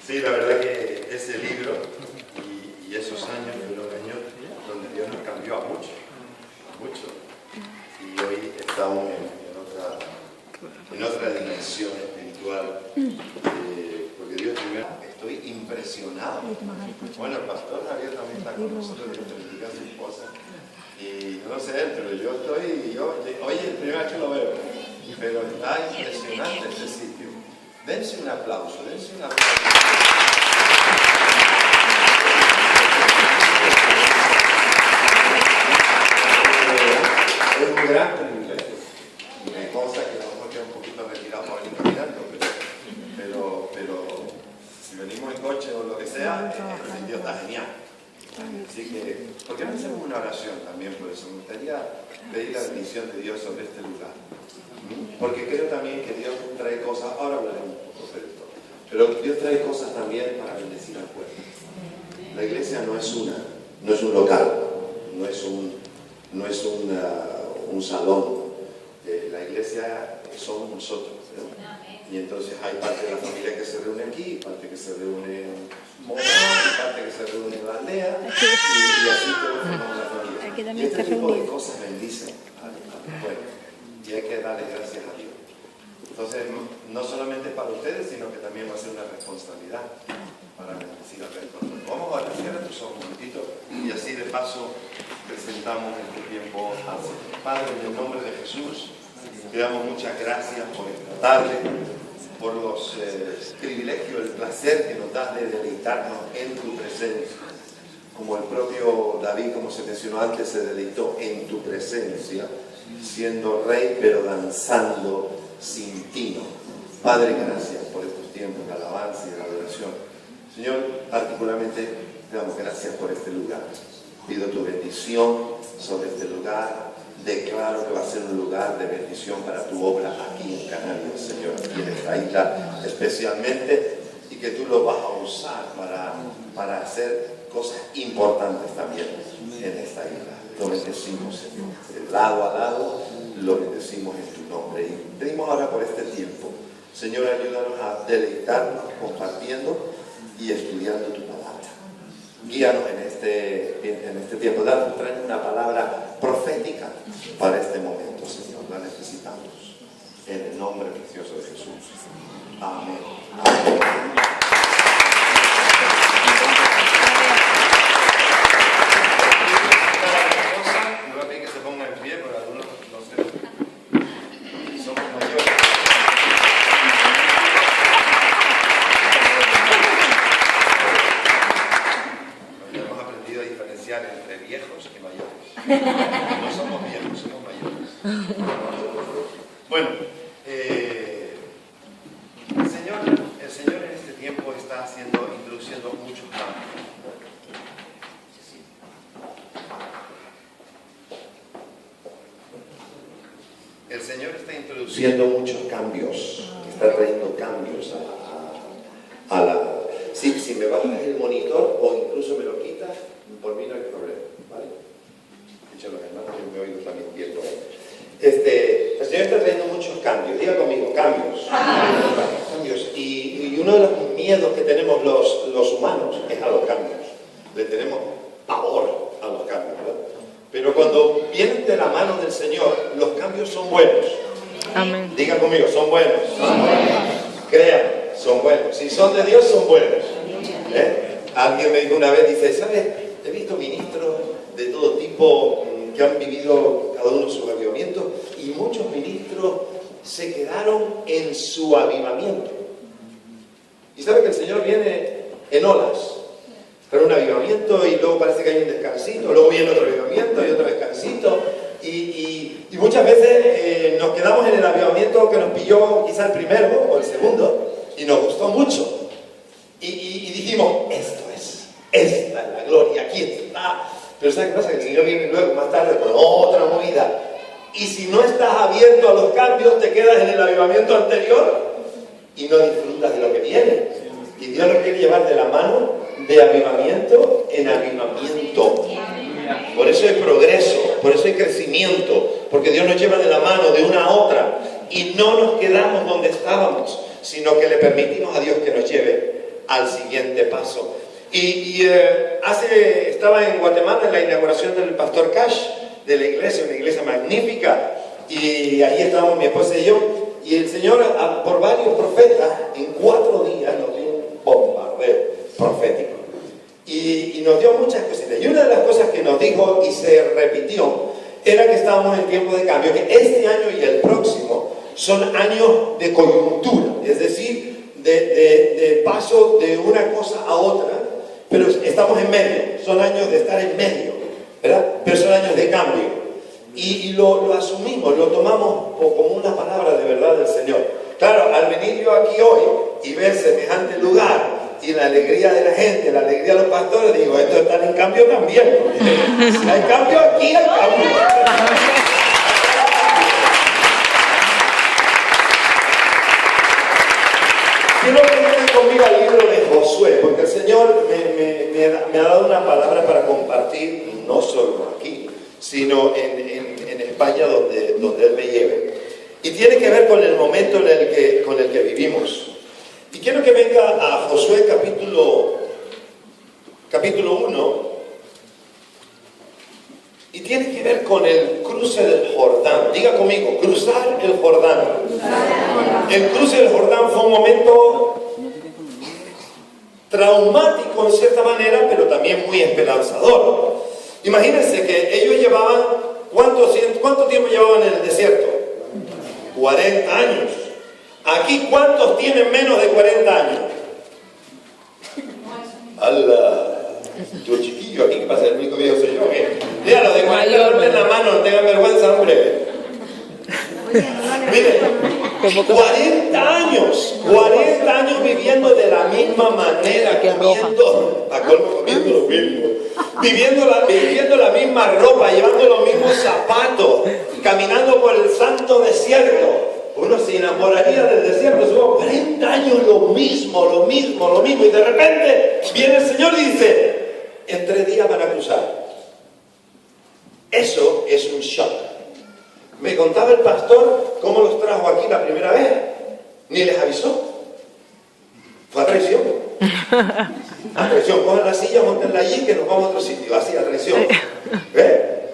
Sí, la verdad que ese libro y esos años fueron años donde Dios nos cambió a mucho, mucho. Y hoy estamos en otra dimensión espiritual, porque Dios primero, estoy impresionado. Bueno, el pastor Javier también está con nosotros, Dios bendiga a su esposa. Y no sé, pero yo hoy es el primer que lo veo, pero está impresionante este sitio. Dense un aplauso, dense un aplauso. Es un gran privilegio. Me consta que a lo mejor queda un poquito retirado para venir caminando, pero si venimos en coche o lo que sea, el sitio está genial. Así que, ¿por qué no hacemos una oración también por eso? Me gustaría pedir la bendición de Dios sobre este lugar. Porque creo también que Dios trae cosas, ahora hablaremos un poco de esto, pero Dios trae cosas también para bendecir al pueblo. La iglesia no es un local, no es un salón. La iglesia somos nosotros, ¿no? Y entonces hay parte de la familia que se reúne aquí, parte que se reúne en Morón, parte que se reúne en la aldea, y así todos formamos la familia. Y este tipo de cosas bendicen al pueblo. Y hay que darle gracias a Dios. Entonces, no solamente para ustedes, sino que también va a ser una responsabilidad para bendecir al pueblo. Vamos a orar, cierra tus ojos un momentito, y así de paso presentamos este tiempo al Señor. Padre, en el nombre de Jesús, te damos muchas gracias por esta tarde, por los privilegios, el placer que nos das de deleitarnos en tu presencia. Como el propio David, como se mencionó antes, se deleitó en tu presencia, siendo rey, pero danzando sin tino. Padre, gracias por estos tiempos de alabanza y de adoración. Señor, particularmente te damos gracias por este lugar. Pido tu bendición sobre este lugar. Declaro que va a ser un lugar de bendición para tu obra aquí en Canarias, Señor, aquí en esta isla especialmente, y que tú lo vas a usar para hacer cosas importantes también en esta isla. Lo bendecimos, Señor. De lado a lado, lo bendecimos en tu nombre. Y pedimos ahora por este tiempo. Señor, ayúdanos a deleitarnos compartiendo y estudiando tu palabra. Guíanos en este tiempo. Danos, trae una palabra profética para este momento, Señor. La necesitamos. En el nombre precioso de Jesús. Amén. Amén. No somos viejos, somos mayores. Bueno, el Señor en este tiempo está introduciendo muchos cambios. El Señor está introduciendo muchos cambios, está trayendo cambios a la... Si me bajas el monitor o incluso me lo quitas, por mí no hay problema, ¿vale? Dicho los hermanos, yo me oigo también bien por ahí. El Señor está trayendo muchos cambios. Diga conmigo, cambios. Cambios. Y uno de los miedos que tenemos los humanos es a los cambios. Le tenemos pavor a los cambios, ¿verdad? Pero cuando vienen de la mano del Señor, los cambios son buenos. Amén. Diga conmigo, son buenos. Créanme, son buenos. Si son de Dios, son buenos. Alguien me dijo una vez, dice, ¿sabes? He visto ministros de todo tipo que han vivido cada uno sus avivamientos, y muchos ministros se quedaron en su avivamiento. Y sabe que el Señor viene en olas, con un avivamiento, y luego parece que hay un descansito, luego viene otro avivamiento y otro descansito, y muchas veces nos quedamos en el avivamiento que nos pilló quizá el primero o el segundo, y nos gustó mucho, y dijimos, esta es la gloria, aquí está. Pero ¿sabes qué pasa? Que el Señor viene luego, más tarde, con otra movida. Y si no estás abierto a los cambios, te quedas en el avivamiento anterior y no disfrutas de lo que viene. Y Dios nos quiere llevar de la mano de avivamiento en avivamiento. Por eso hay progreso, por eso hay crecimiento, porque Dios nos lleva de la mano de una a otra y no nos quedamos donde estábamos, sino que le permitimos a Dios que nos lleve al siguiente paso. Estaba en Guatemala en la inauguración del pastor Cash de la iglesia, una iglesia magnífica, y ahí estábamos mi esposa y yo, y el Señor por varios profetas en 4 días nos dio un bombardeo profético y nos dio muchas cositas, y una de las cosas que nos dijo y se repitió era que estábamos en tiempo de cambio, que este año y el próximo son años de coyuntura, es decir, de paso de una cosa a otra, pero estamos en medio, son años de estar en medio, ¿verdad? Pero son años de cambio. Y lo asumimos, lo tomamos como una palabra de verdad del Señor. Claro, al venir yo aquí hoy y ver semejante lugar y la alegría de la gente, la alegría de los pastores, digo, esto está en cambio también. Si hay cambio aquí, hay cambio. Quiero que vengan conmigo al libro de Josué, porque el Señor me ha dado una palabra para compartir, no solo aquí, sino en España donde Él me lleve. Y tiene que ver con el momento con el que vivimos. Y quiero que venga a Josué capítulo 1, y tiene que ver con el cruce del Jordán. Diga conmigo, cruzar el Jordán. El cruce del Jordán fue un momento traumático en cierta manera, pero también muy esperanzador. Imagínense que ellos llevaban, ¿cuánto tiempo llevaban en el desierto? 40 años. Aquí, ¿cuántos tienen menos de 40 años? ¡Hala! Yo chiquillo, aquí, ¿qué pasa? El único viejo soy yo, ¿qué? Mira, los de 40 años en la mano, no tengan vergüenza, hombre. Miren, 40 años viviendo de la misma manera, comiendo lo mismo, viviendo la misma ropa, llevando los mismos zapatos, caminando por el santo desierto. Uno se enamoraría del desierto, estuvo 40 años lo mismo, y de repente viene el Señor y dice, en 3 días van a cruzar. Eso es un shock. Me contaba el pastor cómo los trajo aquí la primera vez, ni les avisó. Fue a traición. A traición, cojan la silla, montenla allí, que nos vamos a otro sitio, así a traición.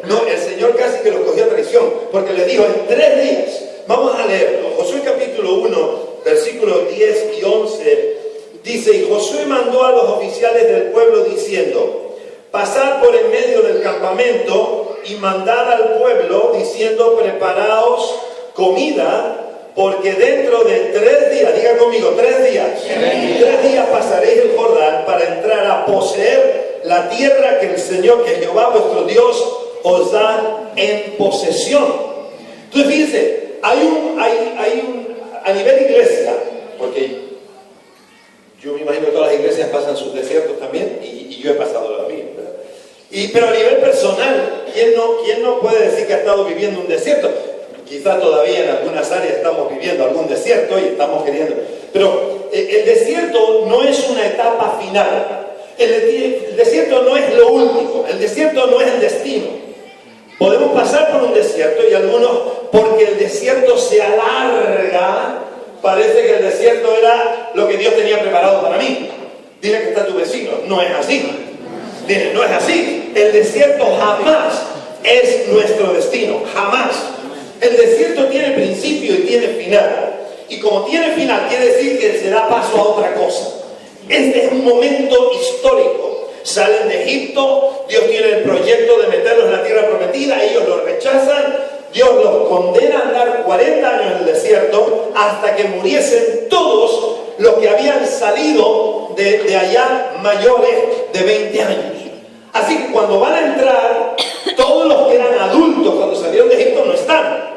No, el Señor casi que los cogió a traición, porque les dijo, en 3 días, vamos a leerlo. Josué capítulo 1, versículos 10 y 11, dice, y Josué mandó a los oficiales del pueblo diciendo, pasad por en medio del campamento y mandad al pueblo diciendo, preparaos comida, porque dentro de 3 días, diga conmigo, 3 días, 3 días pasaréis el Jordán para entrar a poseer la tierra que el Señor, que Jehová vuestro Dios, os da en posesión. Entonces fíjense, a nivel iglesia, porque yo me imagino que todas las iglesias pasan sus desiertos también, y yo he pasado la mía, ¿verdad? Pero a nivel personal, ¿quién no puede decir que ha estado viviendo un desierto? Quizá todavía en algunas áreas estamos viviendo algún desierto y estamos queriendo. Pero el desierto no es una etapa final. El desierto no es lo último. El desierto no es el destino. Podemos pasar por un desierto y algunos, porque el desierto se alarga, parece que el desierto era lo que Dios tenía preparado para mí. Dile que está tu vecino. No es así. Dile, no es así. El desierto jamás es nuestro destino. Jamás. El desierto tiene principio y tiene final. Y como tiene final, quiere decir que se da paso a otra cosa. Este es un momento histórico. Salen de Egipto, Dios tiene el proyecto de meterlos en la tierra prometida, ellos lo rechazan, Dios los condena a andar 40 años en el desierto hasta que muriesen todos los que habían salido de allá mayores de 20 años. Así que cuando van a entrar, todos los que eran adultos cuando salieron de Egipto no están.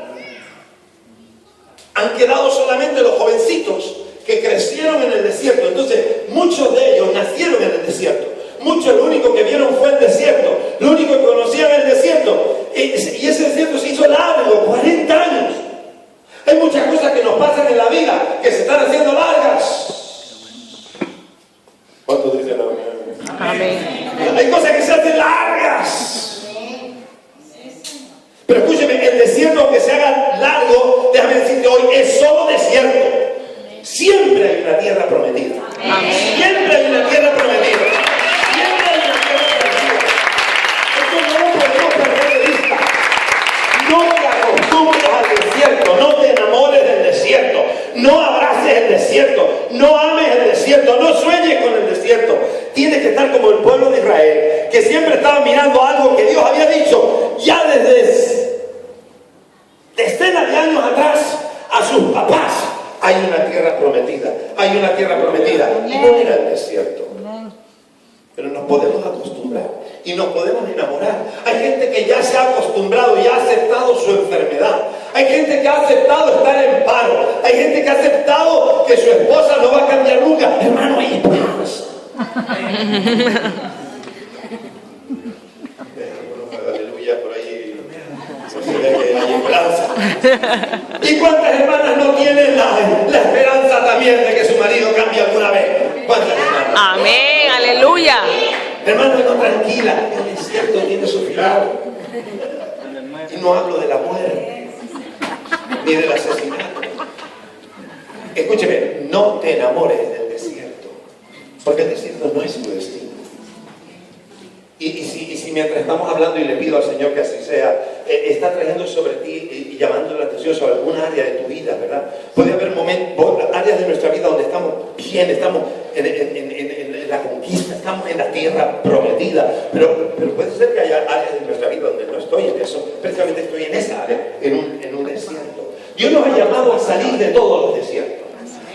Han quedado solamente los jovencitos que crecieron en el desierto. Entonces, muchos de ellos nacieron en el desierto. Muchos lo único que vieron fue el desierto. Lo único que conocían el desierto. Y ese desierto se hizo largo, 40 años. Hay muchas cosas que nos pasan en la vida que se están haciendo largas. ¿Cuántos dicen amén? Amén. Hay cosas que se hacen largas. Pero escúcheme, el desierto que se haga largo, déjame decirte hoy, es solo desierto. Siempre hay una tierra prometida. Siempre hay una tierra prometida. Siempre hay una tierra prometida. Esto no lo podemos perder de vista. No te acostumbres al desierto, no te enamores del desierto, no abraces el desierto, no ames el desierto, no sueñes con el desierto. Tienes que estar como el pueblo de Israel, que siempre estaba mirando algo que Dios había dicho ya desde decenas de años atrás a sus papás. Hay una tierra prometida, hay una tierra prometida. Y no era el desierto. Pero nos podemos acostumbrar y nos podemos enamorar. Hay gente que ya se ha acostumbrado y ha aceptado su enfermedad. Hay gente que ha aceptado estar en paro. Hay gente que ha aceptado que su esposa no va a cambiar nunca. Hermano, hay esperanza. Aleluya, por ahí se ve que hay esperanza. ¿Y cuántas hermanas no tienen la esperanza también de que su marido cambie alguna vez? ¿Cuántas hermanas? Amén, aleluya. Hermano, no, tranquila, el desierto tiene su final. Y no hablo de la muerte, ni del asesinato. Escúcheme, no te enamores del desierto, porque el desierto no es tu destino. Y si mientras estamos hablando, y le pido al Señor que así sea, está trayendo sobre ti y llamando la atención sobre alguna área de tu vida, ¿verdad? Puede haber momentos, áreas de nuestra vida donde estamos bien, estamos en la conquista, estamos en la tierra prometida, pero puede ser que haya áreas de nuestra vida donde no estoy en eso, precisamente estoy en esa área, en un desierto. Dios nos ha llamado a salir de todos los desiertos.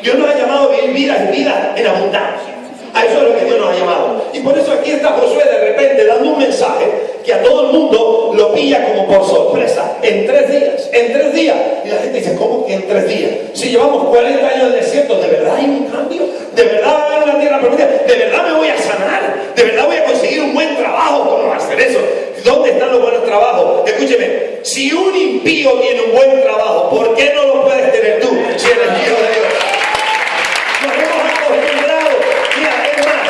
Dios nos ha llamado a vivir vidas en abundancia. A eso es lo que Dios nos ha llamado. Y por eso aquí está Josué de repente dando un mensaje que a todo el mundo lo pilla como por sorpresa. En 3 días, en 3 días. Y la gente dice, ¿cómo que en 3 días? Si llevamos 40 años en el desierto, ¿de verdad hay un cambio? ¿De verdad va a haber una tierra prometida? ¿De verdad me voy a sanar? ¿De verdad voy a conseguir un buen trabajo? ¿Cómo va a hacer eso? ¿Dónde están los buenos trabajos? Escúcheme, si un impío tiene un buen trabajo, ¿por qué no lo puedes tener tú si eres hijo de Dios? Nos hemos acostumbrado. Mira, es más,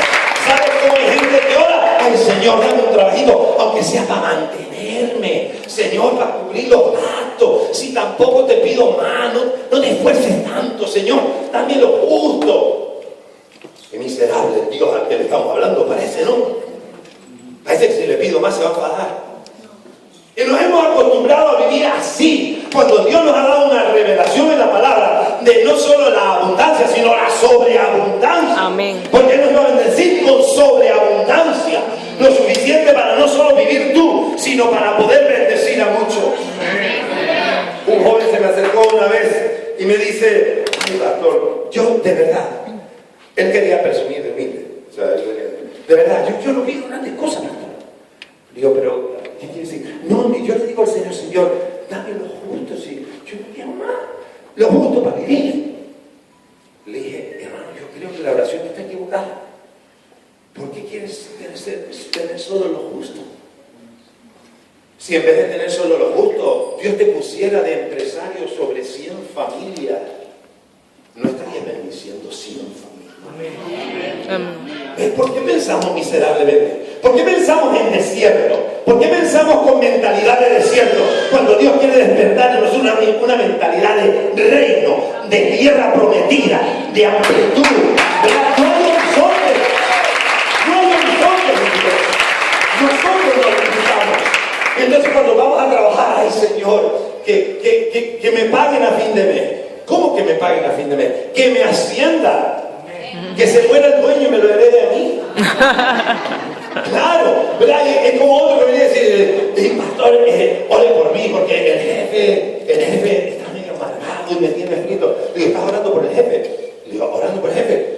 ¿sabes cómo hay gente que ora? Ay, Señor, dame un trabajito, aunque sea para mantenerme. Señor, para cubrir los gastos. Si tampoco te pido más, no te esfuerces tanto, Señor. Dame lo justo. Qué miserable el Dios al que le estamos hablando, parece, ¿no? Parece que si le pido más se va a enfadar. Y nos hemos acostumbrado a vivir así, cuando Dios nos ha dado una revelación en la palabra de no solo la abundancia, sino la sobreabundancia. Amén. Porque Él nos va a bendecir con sobreabundancia, lo suficiente para no solo vivir tú, sino para poder bendecir a muchos. Un joven se me acercó una vez y me dice, ay, pastor, yo de verdad, él quería presumir de mí, o sea, de verdad, yo no pido grandes cosas, pastor. Digo, pero ¿qué quiere decir? No, yo le digo al Señor, Señor, dame lo justo, si yo no quiero más, lo justo para vivir. Le dije, hermano, yo creo que la oración está equivocada. ¿Por qué quieres tener solo lo justo? Si en vez de tener solo lo justo, Dios te pusiera de empresario sobre 100 familias, ¿no estarías bendiciendo 100 familias? ¿Por qué pensamos miserablemente? ¿Por qué pensamos en desierto? ¿Por qué pensamos con mentalidad de desierto? Cuando Dios quiere despertarnos una mentalidad de reino, de tierra prometida, de amplitud. No hay horizontes. No hay horizontes. Nosotros nos limitamos. Entonces cuando vamos a trabajar, ay Señor, que me paguen a fin de mes. ¿Cómo que me paguen a fin de mes? Que me ascienda. Que se muera el dueño y me lo herede a mí. Claro, ¿verdad? Es como otro que viene a decir, pastor, ore por mí, porque el jefe está medio amargado y me tiene frito. Le digo, ¿estás orando por el jefe? Le digo, ¿orando por el jefe?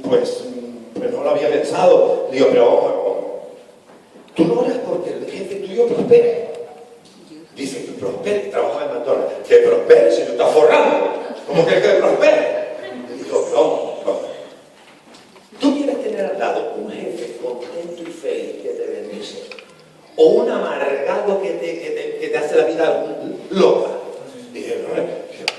Pues no lo había pensado. Le digo, pero tú no oras porque el jefe tuyo prospere. Dice, que prospere, trabaja en McDonald's. Que prospere, si lo está forrando. ¿Cómo que prospere? Le digo, no. ¿Tú quieres tener al lado un jefe contento y feliz que te bendice? ¿O un amargado que te hace la vida loca? Dije,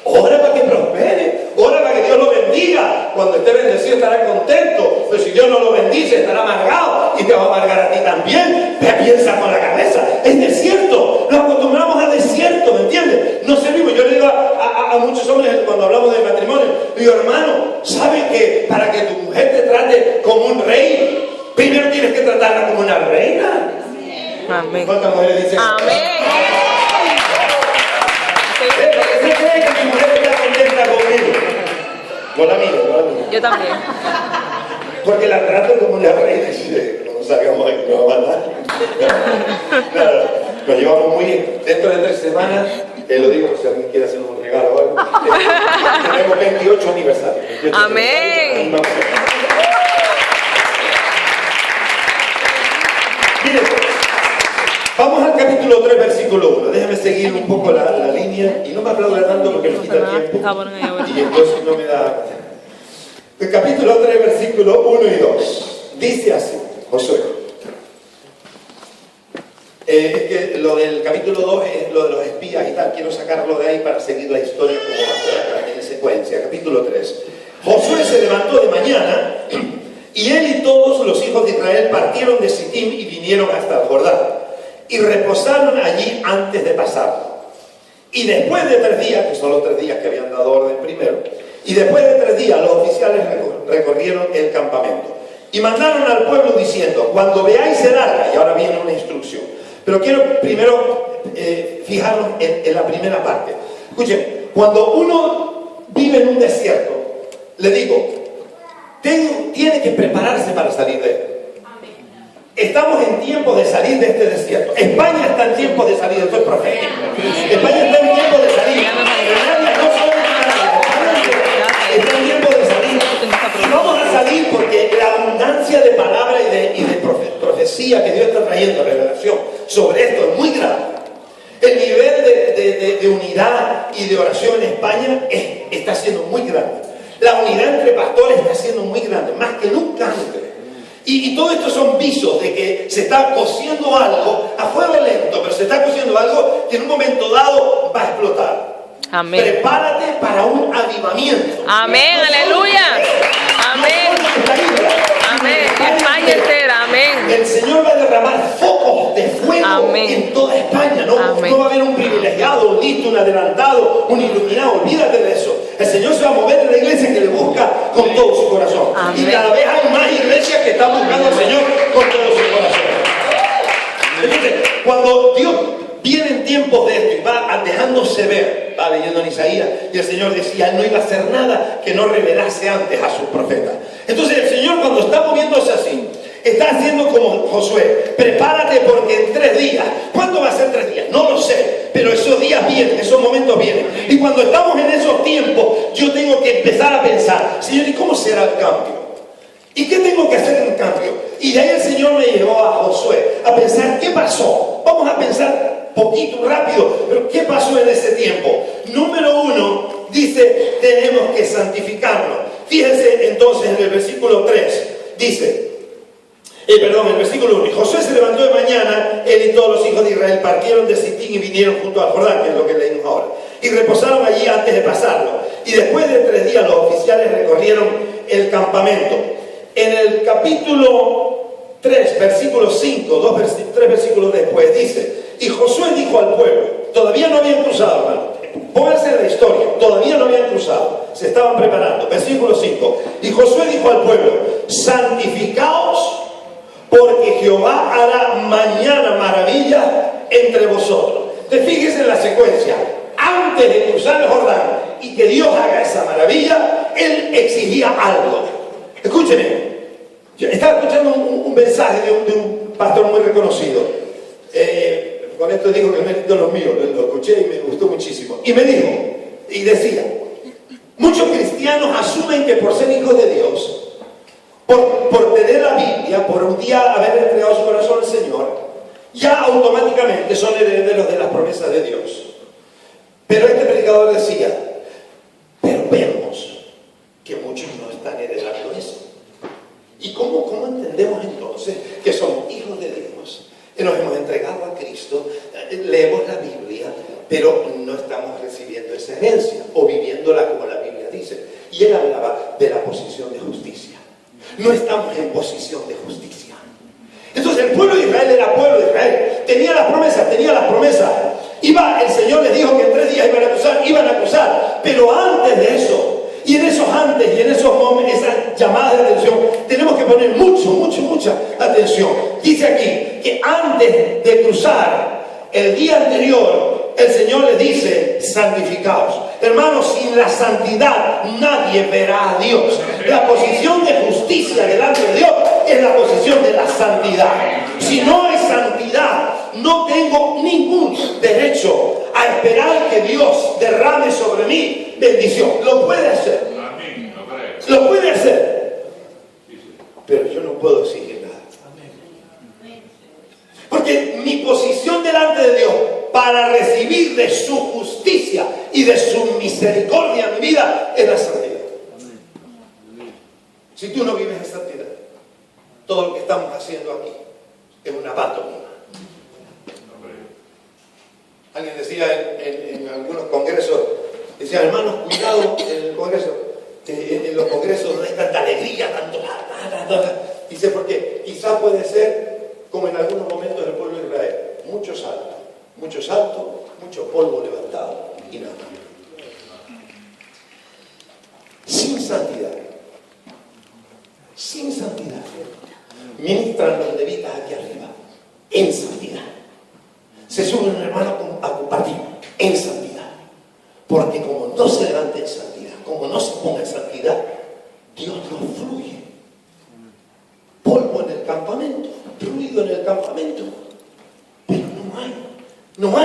ora para que prospere, ora para que Dios lo bendiga. Cuando esté bendecido estará contento, pero si Dios no lo bendice estará amargado y te va a amargar a ti también. Piensa con la cabeza, es desierto, nos acostumbramos a desierto, ¿me entiendes? No servimos. Yo le digo a muchos hombres cuando hablamos de matrimonio, digo, hermano, para que tu mujer te trate como un rey, primero tienes que tratarla como una reina. Amén. ¿Cuántas mujeres dicen? Amén. ¿Usted cree que mi mujer está contenta conmigo? No la miro, no la miro. Yo también. Porque la trato como una reina. No sabíamos que no va a mandar. Claro, nos llevamos muy bien. Dentro de 3 semanas, lo digo si alguien quiere hacer un regalo o algo, tenemos 28 aniversarios. Amén. Miren, vamos al capítulo 3, versículo 1. Déjame seguir un poco la línea y no me aplauda tanto porque nos quita tiempo y entonces no me da. El capítulo 3, versículo 1 y 2 dice así, Josué. Es que lo del capítulo 2 es lo de los espías y tal. Quiero sacarlo de ahí para seguir la historia como va, en secuencia. Capítulo 3. Josué se levantó de mañana y él y todos los hijos de Israel partieron de Sittim y vinieron hasta el Jordán y reposaron allí antes de pasarlo. Y después de 3 días, que son los 3 días que habían dado orden primero, y después de 3 días los oficiales recorrieron el campamento y mandaron al pueblo diciendo: cuando veáis el arca, y ahora viene una instrucción, pero quiero primero fijarnos en la primera parte. Escuchen, cuando uno vive en un desierto, le digo, tiene que prepararse para salir de él. Estamos en tiempo de salir de este desierto. España está en tiempo de salir, esto es profético. España está en tiempo de salir. Canarias no son Canarias, está en tiempo de salir. Y vamos a salir porque la abundancia de palabra y de profecía que Dios está trayendo, revelación sobre esto es muy grande. El nivel de unidad y de oración en España está siendo muy grande. La unidad entre pastores está siendo muy grande, más que nunca antes. Y todo esto son visos de que se está cociendo algo a fuego lento, pero se está cociendo algo que en un momento dado va a explotar. Amén. Prepárate para un avivamiento. Amén, aleluya. Amén. Amén. España entera, amén. El Señor va a derramar focos de fuego en toda España. No va a haber un privilegiado, un listo, un adelantado, un iluminado. Olvídate de eso. El Señor se va a mover en la iglesia que le busca con todo su corazón. Amén. Y cada vez hay más iglesias que están buscando al Señor con todo su corazón. Entonces, cuando Dios viene en tiempos de esto y va dejándose ver, va leyendo en Isaías, y el Señor decía, no iba a hacer nada que no revelase antes a sus profetas. Entonces el Señor, cuando está moviéndose así, está haciendo como Josué: prepárate porque en 3 días, ¿cuándo va a ser 3 días? No lo sé, pero esos días vienen, esos momentos vienen. Y cuando estamos en esos tiempos, yo tengo que empezar a pensar, Señor, ¿y cómo será el cambio? ¿Y qué tengo que hacer en el cambio? Y de ahí el Señor me llevó a Josué a pensar, ¿qué pasó? Vamos a pensar poquito, rápido, pero ¿qué pasó en ese tiempo? Número 1, dice, tenemos que santificarnos. Fíjense entonces en el versículo 3, dice, el versículo 1, y Josué se levantó de mañana, él y todos los hijos de Israel partieron de Sittim y vinieron junto al Jordán, que es lo que leímos ahora, y reposaron allí antes de pasarlo. Y después de 3 días los oficiales recorrieron el campamento. En el capítulo 3, versículo 5, 3 versículos después, dice, y Josué dijo al pueblo, todavía no habían cruzado, hermano, pónganse en la historia, todavía no habían cruzado, se estaban preparando. Versículo 5, y Josué dijo al pueblo, santificaos, porque Jehová hará mañana maravillas entre vosotros. Entonces fíjense en la secuencia, antes de cruzar el Jordán y que Dios haga esa maravilla, él exigía algo. Escúchenme, yo estaba escuchando un mensaje de un pastor muy reconocido. Con esto digo que el mérito es lo mío, lo escuché y me gustó muchísimo. Y me dijo, y decía, muchos cristianos asumen que por ser hijos de Dios, por tener la Biblia, por un día haber entregado su corazón al Señor, ya automáticamente son herederos de las promesas de Dios. Pero este predicador decía, pero vemos que muchos no están heredando eso. ¿Y cómo entendemos entonces que somos hijos de Dios? Que nos hemos entregado a Cristo, leemos la Biblia, pero no estamos recibiendo esa herencia o viviéndola como la Biblia dice. Y él hablaba de la posición de justicia. No estamos en posición de justicia. Entonces el pueblo de Israel era pueblo de Israel. Tenía las promesas. El Señor les dijo que en 3 días iban a cruzar. Pero antes de eso, Y en esos antes y en esos momentos, esas llamadas de atención, tenemos que poner mucha atención. Dice aquí que antes de cruzar, el día anterior, el Señor les dice: santificaos. Hermanos, sin la santidad nadie verá a Dios. La posición de justicia delante de Dios es la posición de la santidad. Si no hay santidad, no tengo ningún derecho a esperar que Dios derrame sobre mí bendición. Lo puede hacer. Lo puede hacer. Pero yo no puedo exigir nada. Porque mi posición delante de Dios para recibir de su justicia y de su misericordia en mi vida es la santidad. Si tú no vives en santidad, todo lo que estamos haciendo aquí es una pantomima. Alguien decía en algunos congresos, decía: hermanos, cuidado en el congreso, en los congresos no hay tanta alegría, tanto dice, porque quizás puede ser como en algunos momentos del pueblo de Israel: mucho salto, mucho polvo levantado y nada. Sin santidad, ministran los levitas aquí arriba en santidad. Se sube un hermano a compartir en santidad, porque como no se levante en santidad, como no se ponga en santidad, Dios no fluye. Polvo en el campamento, ruido en el campamento, pero no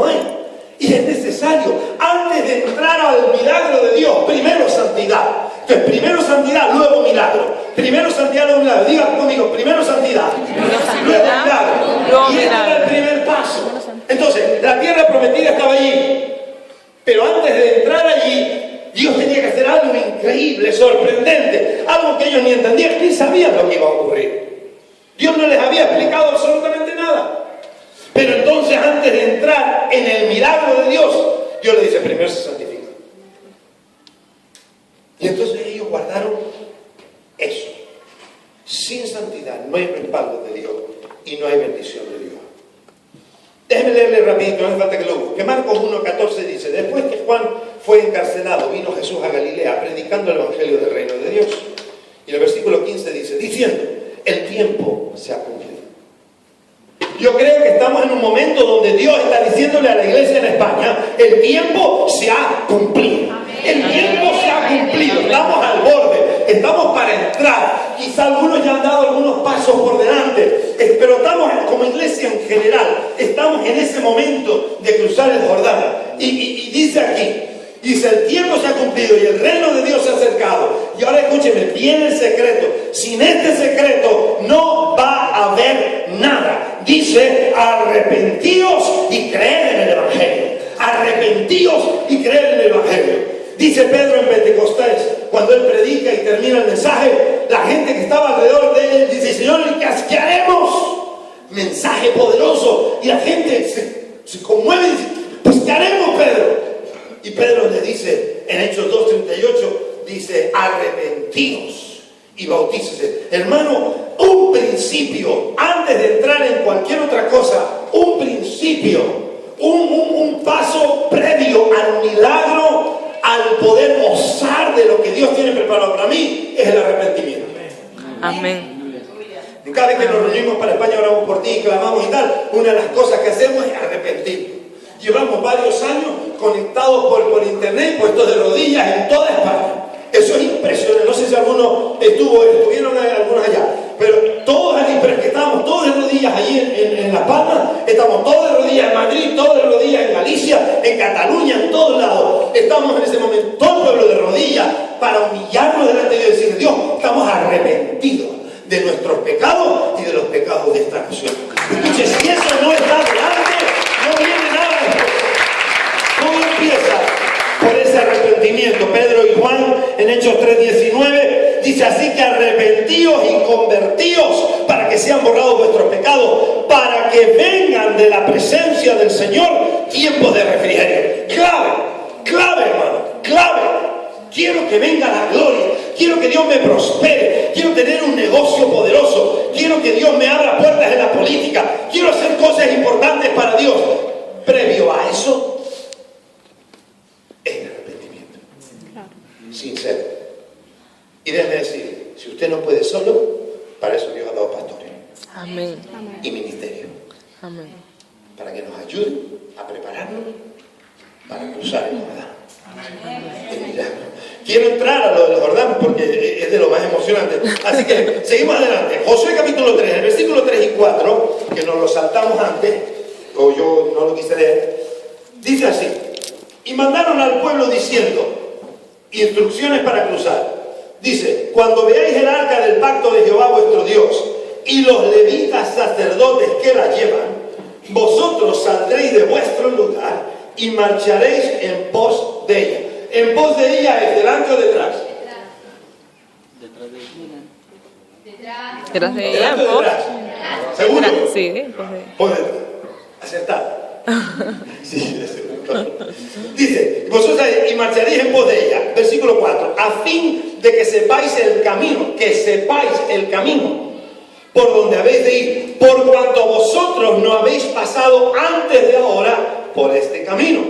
hay. Y es necesario, antes de entrar al milagro de Dios, primero santidad. Entonces, primero santidad, luego milagro. Primero santidad, luego milagro. Diga conmigo: primero santidad, luego milagro. Y este era el primer paso. Entonces, la tierra prometida estaba allí, pero antes de entrar allí, Dios tenía que hacer algo increíble, sorprendente, algo que ellos ni entendían, ni sabían lo que iba a ocurrir. Dios no les había explicado absolutamente nada. Pero entonces, antes de entrar en el milagro de Dios, Dios le dice: primero se santifica. Y entonces ellos guardaron eso. Sin santidad no hay respaldo de Dios y no hay bendición de Dios. Déjenme leerle rapidito, no hace falta que lo busque. Marcos 1:14 dice: después que Juan fue encarcelado, vino Jesús a Galilea predicando el evangelio del reino de Dios. Y el versículo 15 dice: diciendo: el tiempo se ha cumplido. Yo creo que estamos en un momento donde Dios está diciéndole a la iglesia en España: el tiempo se ha cumplido. El tiempo se ha cumplido. Estamos al borde, estamos para entrar. Quizá algunos ya han dado algunos pasos por delante, pero estamos como iglesia en general, estamos en ese momento de cruzar el Jordán. Y dice aquí, dice: el tiempo se ha cumplido y el reino de Dios se ha acercado. Y ahora escúcheme, viene el secreto. Sin este secreto no va a haber nada. Dice: arrepentíos y creed en el evangelio. Arrepentíos y creed en el evangelio. Dice Pedro en Pentecostés, cuando él predica y termina el mensaje, la gente que estaba alrededor de él dice: Señor, ¿qué haremos? Mensaje poderoso. Y la gente se conmueve y dice: pues ¿qué haremos, Pedro? Y Pedro le dice en Hechos 2:38, dice: arrepentíos y bautícese. Hermano, un principio, antes de entrar en cualquier otra cosa, un principio, un paso previo al milagro, al poder gozar de lo que Dios tiene preparado para mí, es el arrepentimiento. Amén. Cada vez que nos reunimos para España, oramos por ti, clamamos y tal, una de las cosas que hacemos es arrepentir. Llevamos varios años conectados por internet, puestos de rodillas en toda España. Eso es impresionante. No sé si algunos estuvieron algunos allá, pero todos allí, pero es que estábamos todos de rodillas allí en Las Palmas, estamos todos de rodillas en Madrid, todos de rodillas en Galicia, en Cataluña, en todos lados. Estamos en ese momento, todo el pueblo de rodillas, para humillarnos delante de Dios y decir: Dios, estamos arrepentidos de nuestros pecados y de los pecados de esta nación. Escuche, si eso no está delante, no viene nada después. Todo empieza por ese arrepentimiento. Pedro y Juan en Hechos 3:19 dice: así que arrepentíos y convertíos para que sean borrados vuestros pecados, para que vengan de la presencia del Señor tiempos de refrigerio. Clave, hermano, clave. Quiero que venga la gloria, quiero que Dios me prospere, quiero tener un negocio poderoso, quiero que Dios me abra puertas en la política, quiero hacer cosas importantes para Dios. Previo a eso, es el arrepentimiento. Si ayuden a prepararnos para cruzar el Jordán. Quiero entrar a lo del Jordán porque es de lo más emocionante. Así que seguimos adelante. Josué capítulo 3, el versículo 3 y 4, que nos lo saltamos antes, o yo no lo quise leer, dice así: y mandaron al pueblo diciendo, instrucciones para cruzar. Dice: cuando veáis el arca del pacto de Jehová vuestro Dios y los levitas sacerdotes que la llevan, vosotros saldréis de vuestro lugar y marcharéis en pos de ella. ¿En pos de ella es delante o detrás? Detrás de ella. ¿Delante o detrás? ¿Seguro? Sí, Por detrás. Acertado. Sí, dice: vosotros y marcharéis en pos de ella. Versículo 4. A fin de que sepáis el camino por donde habéis de ir, por cuanto vosotros no habéis pasado antes de ahora por este camino.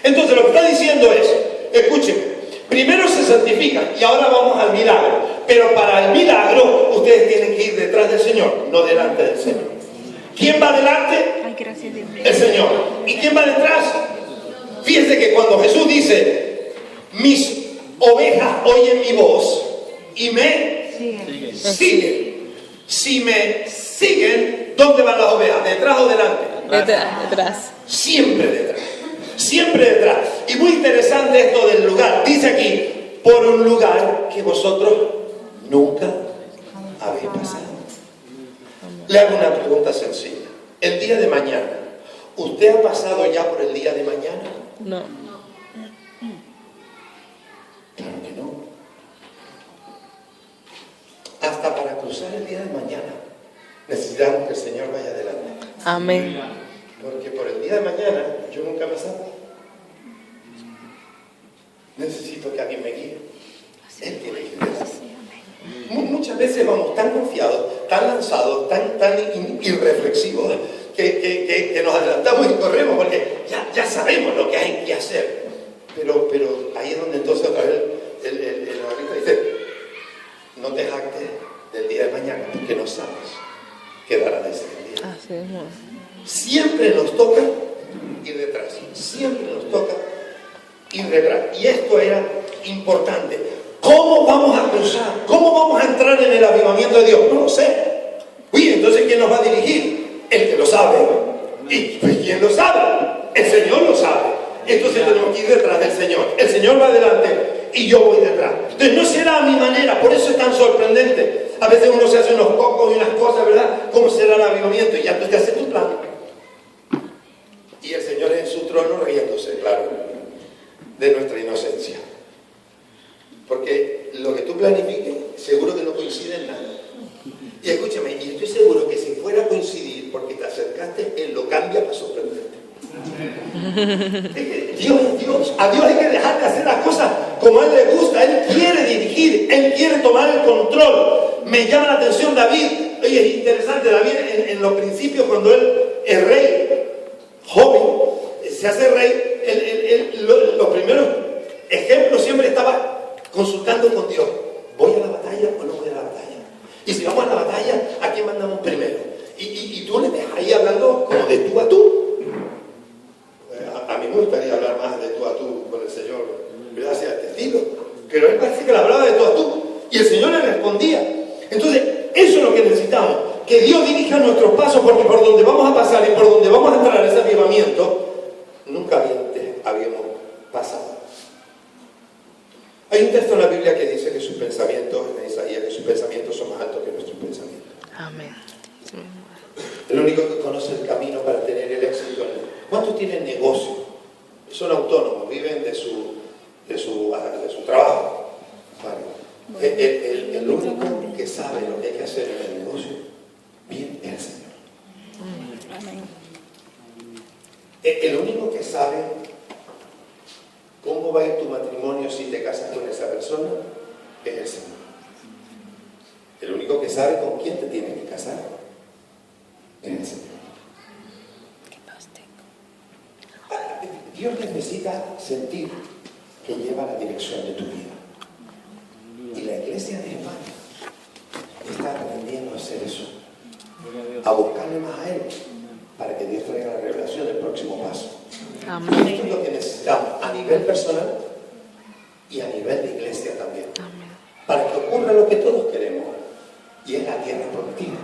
Entonces lo que está diciendo es, escúchenme, primero se santifican y ahora vamos al milagro, pero para el milagro ustedes tienen que ir detrás del Señor, no delante del Señor. ¿Quién va delante? El Señor. ¿Y quién va detrás? Fíjense que cuando Jesús dice, mis ovejas oyen mi voz y me siguen. Si me siguen, ¿dónde van las ovejas? ¿Detrás o delante? Detrás. Siempre detrás. Siempre detrás. Y muy interesante esto del lugar. Dice aquí, por un lugar que vosotros nunca habéis pasado. Le hago una pregunta sencilla. El día de mañana, ¿usted ha pasado ya por el día de mañana? No. Claro que no. Hasta para cruzar el día de mañana necesitamos que el Señor vaya adelante. Amén. Porque por el día de mañana yo nunca me salgo. Necesito que alguien me guíe. Él tiene que guiar. Muchas veces vamos tan confiados, tan lanzados, tan irreflexivos, que nos adelantamos y corremos porque ya sabemos lo que hay que hacer. Pero ahí es donde entonces otra vez el evangelista dice: no te jactes del día de mañana, porque no sabes qué dará de ese día. Así es. Siempre nos toca ir detrás. Siempre nos toca ir detrás. Y esto era importante. ¿Cómo vamos a cruzar? ¿Cómo vamos a entrar en el avivamiento de Dios? No lo sé. Uy, entonces ¿quién nos va a dirigir? El que lo sabe. ¿Y pues, quién lo sabe? El Señor lo sabe. Entonces tenemos que ir detrás del Señor. El Señor va adelante y yo voy detrás. Entonces no será a mi manera, por eso es tan sorprendente. A veces uno se hace unos cocos y unas cosas, ¿verdad? ¿Cómo será el avivamiento? Y ya tú te haces tu plan. Y el Señor en su trono riéndose, claro, de nuestra inocencia. Porque lo que tú planifiques, seguro que no coincide en nada. Y escúchame, y estoy seguro que si fuera a coincidir porque te acercaste, Él lo cambia para sorprenderte. Dios es Dios. A Dios hay que dejar de hacer las cosas como a Él le gusta. Él quiere dirigir, Él quiere tomar el control. Me llama la atención David. Oye, es interesante, David en los principios, cuando él es rey, joven, se hace rey, los primeros ejemplos siempre estaba consultando con Dios. ¿Voy a la batalla o no voy a la batalla? Y si vamos a la batalla, ¿a quién mandamos primero? Y tú le dejas ahí hablando como de tú a tú. A mí me gustaría hablar más de tú a tú con el Señor, gracias a este estilo. Pero él parece que le hablaba de tú a tú. Y el Señor le respondía. Entonces, eso es lo que necesitamos. Que Dios dirija nuestros pasos, porque por donde vamos a pasar y por donde vamos a entrar ese avivamiento, nunca antes habíamos pasado. Hay un texto en la Biblia que dice que sus pensamientos, en Isaías, que sus pensamientos son más altos que nuestros pensamientos. Amén. El único que conoce el camino para tener el éxito. ¿Cuántos tienen negocio? Son autónomos, viven de su trabajo. Vale. El único que sabe lo que hay que hacer en el negocio, bien, es el Señor. El único que sabe cómo va a ir tu matrimonio si te casas con esa persona, es el Señor. El único que sabe con quién te tienes que casar, es el Señor. Dios necesita sentir que lleva la dirección de tu vida. Y la iglesia de España está aprendiendo a hacer eso. A buscarle más a Él para que Dios traiga la próximo paso. Amén. Esto es lo que necesitamos a nivel personal y a nivel de iglesia también. Para que ocurra lo que todos queremos, y es la tierra prometida.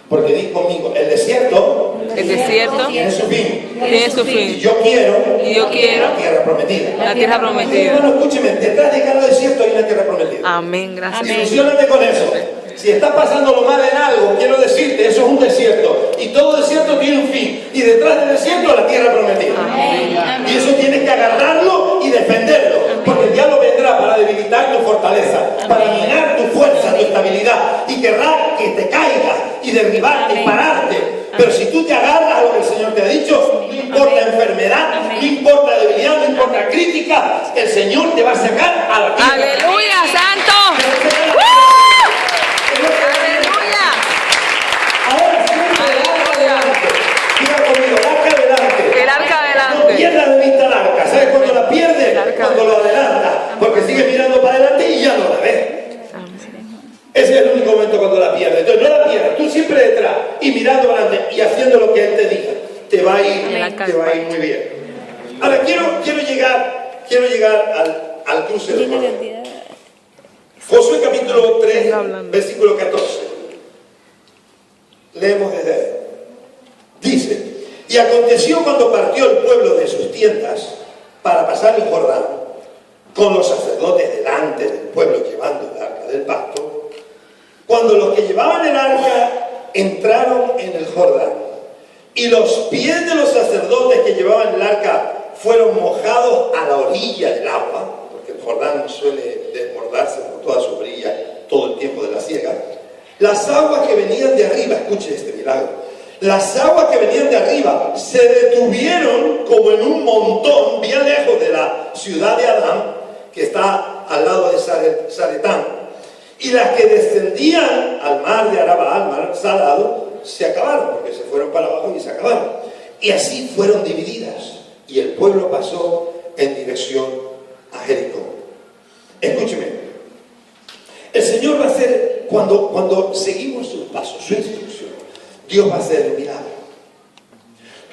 Porque di conmigo, el desierto tiene su fin. Tiene su Y fin. yo quiero la tierra prometida. La tierra prometida. Hermano, escúcheme, detrás de cada desierto hay una tierra prometida. Amén. Gracias. Ilusiónate con eso. Si estás pasando lo mal en algo, quiero decirte, eso es un desierto. Y todo desierto tiene un fin. Y detrás del desierto la tierra prometida. Amén. Y eso tienes que agarrarlo y defenderlo. Porque el diablo vendrá para debilitar tu fortaleza, para minar tu fuerza, tu estabilidad. Y querrá que te caigas y derribarte y pararte. Pero si tú te agarras a lo que el Señor te ha dicho, no importa enfermedad, no importa debilidad, no importa crítica, el Señor te va a sacar a la tierra. Aleluya, santo. Aleluya. Ahora siempre el arca delante. Diga conmigo, el arca delante. El arca No adelante. pierdas de vista el arca. ¿Sabes cuando la pierdes? El arca. Cuando lo adelantas. Porque sigues mirando para adelante y ya no la ves. Ese es el único momento cuando la pierdes. Entonces no la pierdas. Tú siempre detrás y mirando para adelante y haciendo lo que Él te diga. Te va a ir muy bien. Ahora quiero llegar al cruce del Jordán. Josué capítulo 3, versículo 14. Leemos desde ahí. Dice: y aconteció cuando partió el pueblo de sus tiendas para pasar el Jordán, con los sacerdotes delante del pueblo llevando el arca del pacto, cuando los que llevaban el arca entraron en el Jordán, y los pies de los sacerdotes que llevaban el arca fueron mojados a la orilla del agua, porque el Jordán suele desbordarse por toda su orilla todo el tiempo de la siega. Las aguas que venían de arriba, escuche este milagro, las aguas que venían de arriba se detuvieron como en un montón bien lejos de la ciudad de Adán, que está al lado de Zaretán, y las que descendían al mar de Araba, al mar salado, se acabaron, porque se fueron para abajo y se acabaron. Y así fueron divididas, y el pueblo pasó en dirección a Jericó. Escúcheme, el Señor va a hacer, cuando seguimos sus pasos, su instrucción, Dios va a hacer el milagro.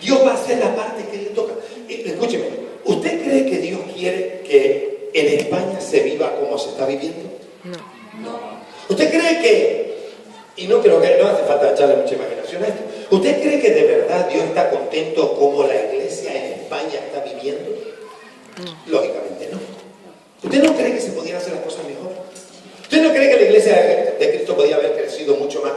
Dios va a hacer la parte que le toca. Escúcheme, ¿usted cree que Dios quiere que en España se viva como se está viviendo? No. ¿Usted cree que, y no creo que, no hace falta echarle mucha imaginación a esto, ¿usted cree que de verdad Dios está contento como la iglesia en España está viviendo? Lógicamente no. ¿Usted no cree que se podían hacer las cosas mejor? ¿Usted no cree que la iglesia de Cristo podía haber crecido mucho más?